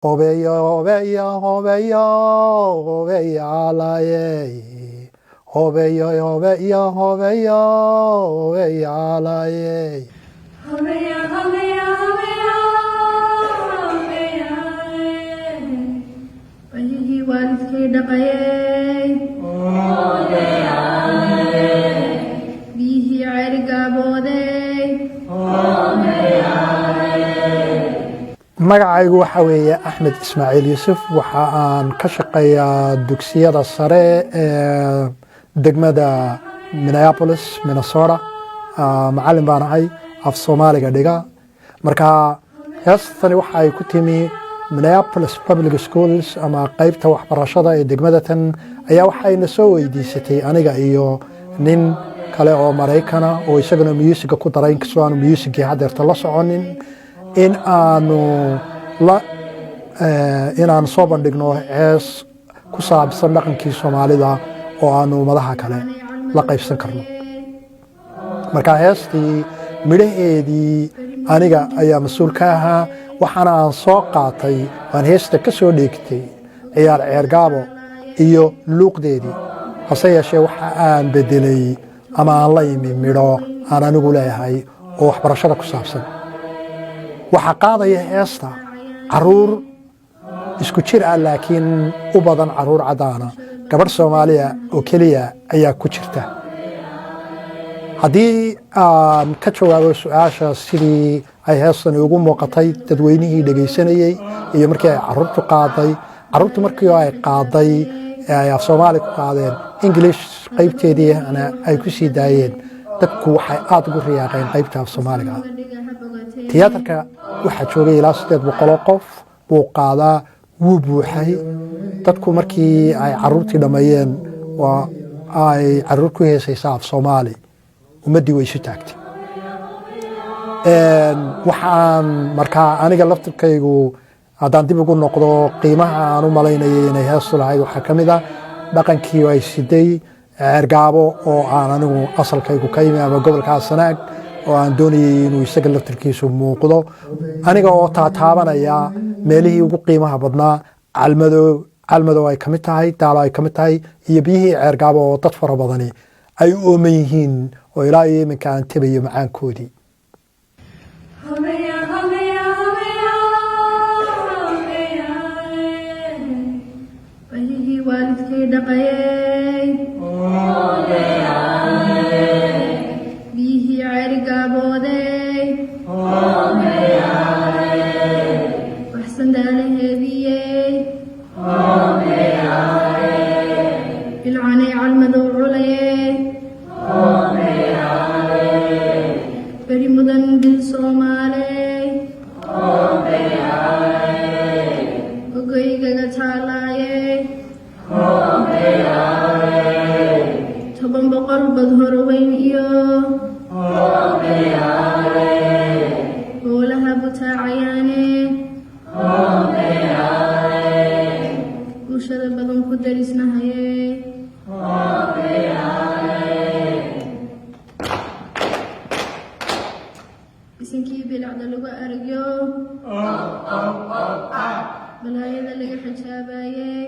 Obeya, obeya, obeya, obeya laye. Obeya, obeya, obeya, obeya laye. Obeya, obeya, obeya, obeya laye. Wajigi waalidkay dhaqayay. Obeya laye. Biyihii ceerigaabooday. Obeya laye. magacaygu waxa weeye Axmed Ismaaciil Yuusuf waxa aan ka shaqeeyaa dugsiyada sare ee degmada Minneapolis Minnesota macallin baan ahay af Soomaaliga dhiga marka heestani waxa ay ku timi Minneapolis Public Schools ama qaybta waxbarashada ee degmada tan ayaa waxayna soo weydiisatay aniga iyo nin kale oo Mareykan ah oo isaguna music ku daray inkastoo aanu music hadeerta la soconin in aanu soo bandhigno hees ku saabsan dhaqankii Soomaalida oo aanu madaxa kale la qaybsan karno marka heestii midhaheedii aniga ayaa mas'uul ka ahaa waxaana aan soo qaatay waan heesta ka soo dheegtay ciyaar ceergaabo iyo luuqdeedii hase yeeshee waxa aan bedelay ama aan la imi midho aan anigu leeyahay oo waxbarashada ku saabsan waxa qaadaya heesta caruur isku jir ah laakiin u badan caruur cadaana gabadh Soomaaliya oo kaliya ayaa ku jirta haddii aan ka jawaabo su'aasha sidii ay heestani ugu muuqatay dadweynihii dhageysanayay iyo markii ay caruurtu markii ay qaaday ay af Soomaali ku qaadeen English qaybteedii ay ku sii daayeen dadku waxay aad ugu riyaaqeen qaybta af Soomaaliga tiyaatarka waxa joogay ilaa 800 qof buu qaadaa wuu buuxay dadku markii ay caruurtii dhameeyeen waa ay caruur ku heesaysaa af Soomaali ummadii way isu taagtay waxaan markaa aniga laftirkaygu haddaan dib ugu noqdo qiimaha aan u malaynayay inay heestu lahayd waxaa ka mid ah dhaqankii ay siday ceergaabo oo aan anigu asalkaygu ka yimi ama gobolka Sanaag oo aan doonayay inuu isaga laftirkiisu muuqdo aniga oo taataabanaya meelihii ugu qiimaha badnaa calmadow ay kamid tahay daalo ay kamid tahay iyo biyihii ceergaabo oo dad fara badani ay u ooman yihiin oo ilaa iyo iminka aan tabayo macaankoodii Obeya, obeya, obeya, obeya laye. Wajigi waalidkay dhaqayay. Obeya laye. Biyihii ceerigaabooday. Obeya laye. Waxsan daalaheediyey. Obeya laye. Bilcanay calmadow culayay. Obeya laye. beri mudan bil Soomaaley. Obeya laye. Ogoygaga taalaayay. Obeya laye. 700 bad horoweyn iyo. Obeya laye. Boolaha butaacayaane. Obeya laye. Bulshada badan ku darisnahayay. Obeya laye. isinkii bilacda lagu aragyo. Balaayada laga xijaabayay.